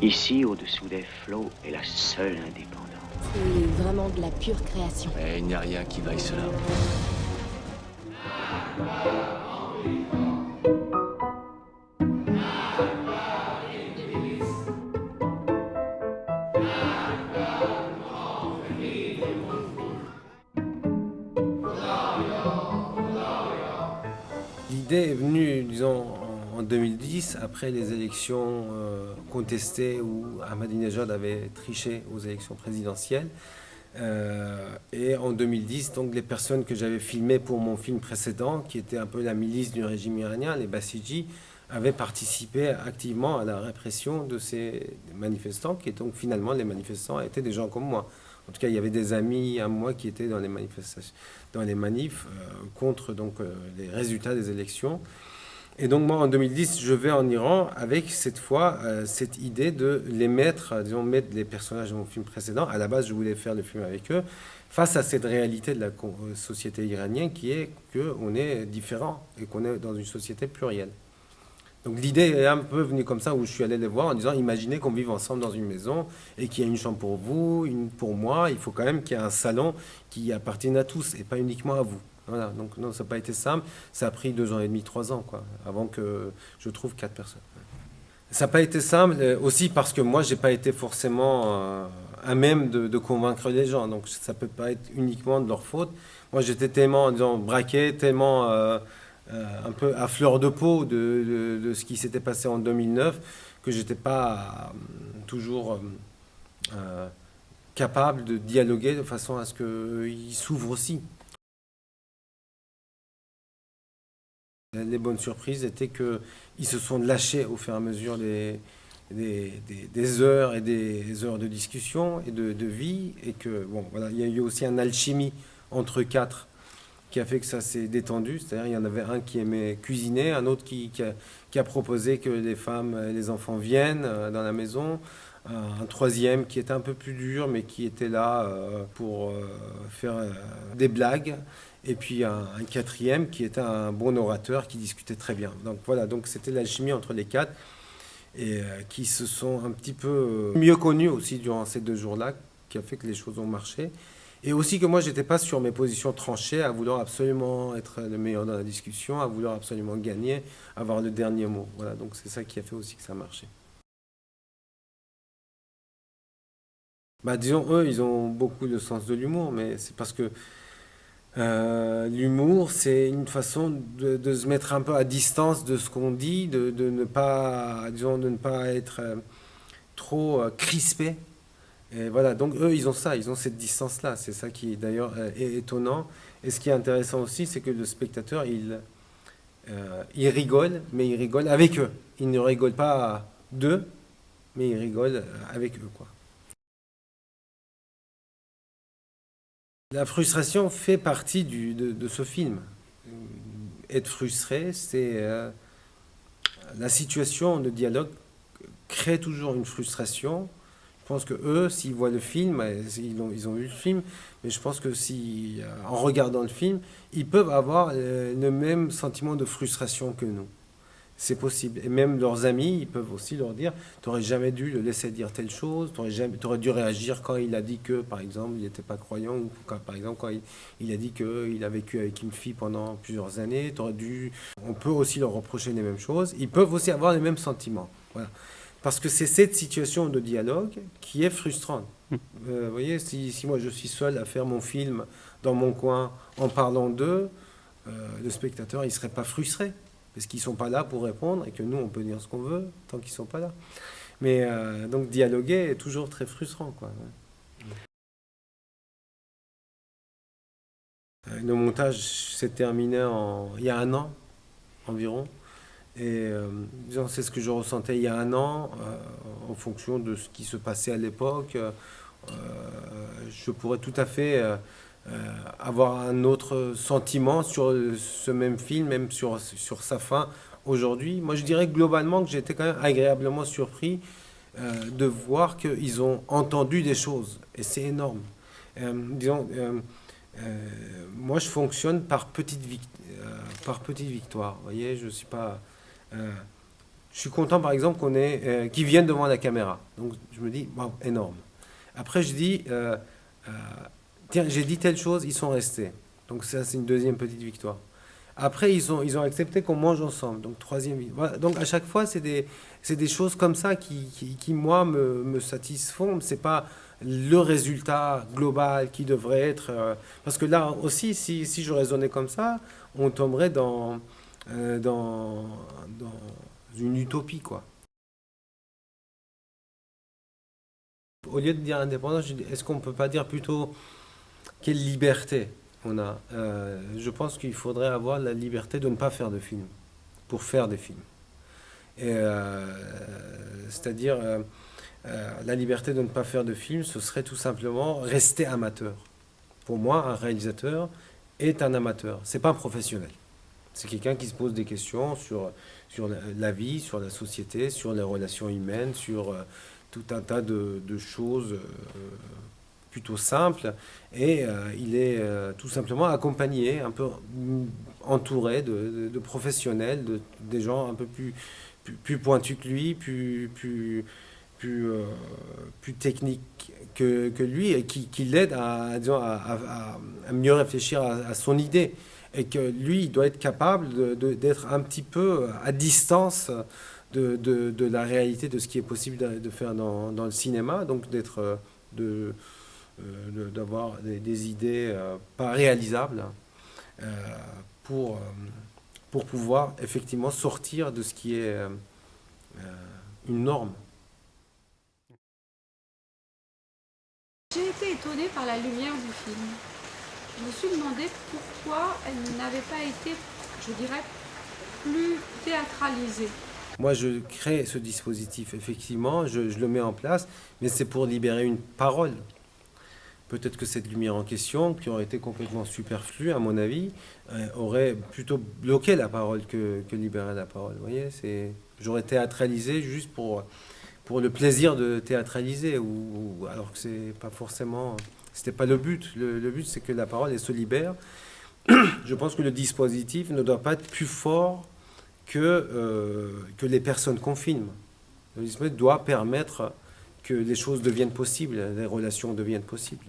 Ici, au-dessous des flots, est la seule indépendance. C'est vraiment de la pure création. Et il n'y a rien qui vaille cela. L'idée est venue, disons, en 2010, après les élections contestées où Ahmadinejad avait triché aux élections présidentielles. Et en 2010, donc, les personnes que j'avais filmées pour mon film précédent, qui était un peu la milice du régime iranien, les Basiji, avaient participé activement à la répression de ces manifestants, qui donc finalement les manifestants étaient des gens comme moi. En tout cas, il y avait des amis à moi qui étaient dans les manifestations, dans les manifs contre donc les résultats des élections. Et donc moi, en 2010, je vais en Iran avec cette fois cette idée de les mettre, disons, mettre les personnages de mon film précédent. À la base, je voulais faire le film avec eux, face à cette réalité de la société iranienne qui est qu'on est différent et qu'on est dans une société plurielle. Donc l'idée est un peu venue comme ça, où je suis allé les voir en disant, imaginez qu'on vive ensemble dans une maison et qu'il y a une chambre pour vous, une pour moi. Il faut quand même qu'il y ait un salon qui appartienne à tous et pas uniquement à vous. Voilà, donc non, ça n'a pas été simple. Ça a pris 2 ans et demi, 3 ans, quoi, avant que je trouve 4 personnes. Ça n'a pas été simple aussi parce que moi, j'ai pas été forcément à même de convaincre les gens. Donc ça peut pas être uniquement de leur faute. Moi, j'étais tellement, disons, braqué, tellement un peu à fleur de peau de ce qui s'était passé en 2009 que j'étais pas toujours capable de dialoguer de façon à ce qu'ils s'ouvrent aussi. Les bonnes surprises étaient qu'ils se sont lâchés au fur et à mesure des heures et des heures de discussion et de vie. Et que, bon, voilà, il y a eu aussi une alchimie entre quatre qui a fait que ça s'est détendu. C'est-à-dire, il y en avait un qui aimait cuisiner, un autre qui a proposé que les femmes et les enfants viennent dans la maison. Un troisième qui était un peu plus dur, mais qui était là pour faire des blagues. Et puis un quatrième qui était un bon orateur qui discutait très bien. Donc voilà, donc c'était l'alchimie entre les quatre et qui se sont un petit peu mieux connus aussi durant ces 2 jours-là, qui a fait que les choses ont marché. Et aussi que moi, j'étais pas sur mes positions tranchées, à vouloir absolument être le meilleur dans la discussion, à vouloir absolument gagner, avoir le dernier mot. Voilà, donc c'est ça qui a fait aussi que ça marchait. Bah, disons, eux, ils ont beaucoup de sens de l'humour, mais c'est parce que l'humour, c'est une façon de se mettre un peu à distance de ce qu'on dit, de ne pas, disons, de ne pas être trop crispé. Et voilà, donc eux, ils ont ça, ils ont cette distance-là. C'est ça qui, d'ailleurs, est étonnant. Et ce qui est intéressant aussi, c'est que le spectateur, il rigole, mais il rigole avec eux. Il ne rigole pas d'eux, mais il rigole avec eux, quoi. La frustration fait partie de ce film. Être frustré, c'est la situation de dialogue crée toujours une frustration. Je pense que eux, s'ils voient le film, ils ont vu le film, mais je pense que si, en regardant le film, ils peuvent avoir le même sentiment de frustration que nous. C'est possible. Et même leurs amis, ils peuvent aussi leur dire, tu n'aurais jamais dû le laisser dire telle chose, tu aurais dû réagir quand il a dit que, par exemple, il n'était pas croyant, ou quand, par exemple, quand il a dit qu'il a vécu avec une fille pendant plusieurs années, t'aurais dû... On peut aussi leur reprocher les mêmes choses. Ils peuvent aussi avoir les mêmes sentiments. Voilà. Parce que c'est cette situation de dialogue qui est frustrante. Vous voyez, si moi je suis seul à faire mon film dans mon coin en parlant d'eux, le spectateur, il ne serait pas frustré. Parce qu'ils ne sont pas là pour répondre et que nous, on peut dire ce qu'on veut tant qu'ils ne sont pas là. Mais donc dialoguer est toujours très frustrant, quoi. Le montage s'est terminé il y a un an environ. Et disons, c'est ce que je ressentais il y a un an, en fonction de ce qui se passait à l'époque. Je pourrais tout à fait avoir un autre sentiment sur ce même film, même sur sa fin aujourd'hui. Moi, je dirais globalement que j'ai été quand même agréablement surpris de voir qu'ils ont entendu des choses. Et c'est énorme. Disons, moi, je fonctionne par petites victoires. Vous voyez, je ne suis pas... je suis content, par exemple, qu'ils viennent devant la caméra. Donc, je me dis, wow, énorme. Après, je dis, tiens, j'ai dit telle chose, ils sont restés. Donc, ça, c'est une deuxième petite victoire. Après, ils ont accepté qu'on mange ensemble. Donc, troisième victoire. Voilà. Donc, à chaque fois, c'est des choses comme ça qui moi, me satisfont. C'est pas le résultat global qui devrait être. Parce que là aussi, si je raisonnais comme ça, on tomberait dans une utopie, quoi. Au lieu de dire indépendance, je dis, est-ce qu'on ne peut pas dire plutôt quelle liberté on a? Je pense qu'il faudrait avoir la liberté de ne pas faire de films, pour faire des films. Et, c'est-à-dire, la liberté de ne pas faire de films, ce serait tout simplement rester amateur. Pour moi, un réalisateur est un amateur, c'est pas un professionnel. C'est quelqu'un qui se pose des questions sur la vie, sur la société, sur les relations humaines, sur tout un tas de choses plutôt simples. Et il est tout simplement accompagné, un peu entouré de professionnels, des gens un peu plus pointus que lui, plus techniques que lui, et qui l'aident disons, à mieux réfléchir à son idée. Et que lui, il doit être capable d'être un petit peu à distance de la réalité de ce qui est possible de faire dans le cinéma, donc d'avoir des idées pas réalisables euh, pour, euh, pour pouvoir effectivement sortir de ce qui est une norme. J'ai été étonnée par la lumière du film. Je me suis demandé pourquoi elle n'avait pas été, je dirais, plus théâtralisée. Moi, je crée ce dispositif, effectivement, je le mets en place, mais c'est pour libérer une parole. Peut-être que cette lumière en question, qui aurait été complètement superflue, à mon avis, aurait plutôt bloqué la parole que libéré la parole. Vous voyez, j'aurais théâtralisé juste pour le plaisir de théâtraliser, alors que c'est pas forcément, c'était pas le but. Le but, c'est que la parole, elle se libère. Je pense que le dispositif ne doit pas être plus fort que les personnes qu'on filme. Le dispositif doit permettre que les choses deviennent possibles, les relations deviennent possibles.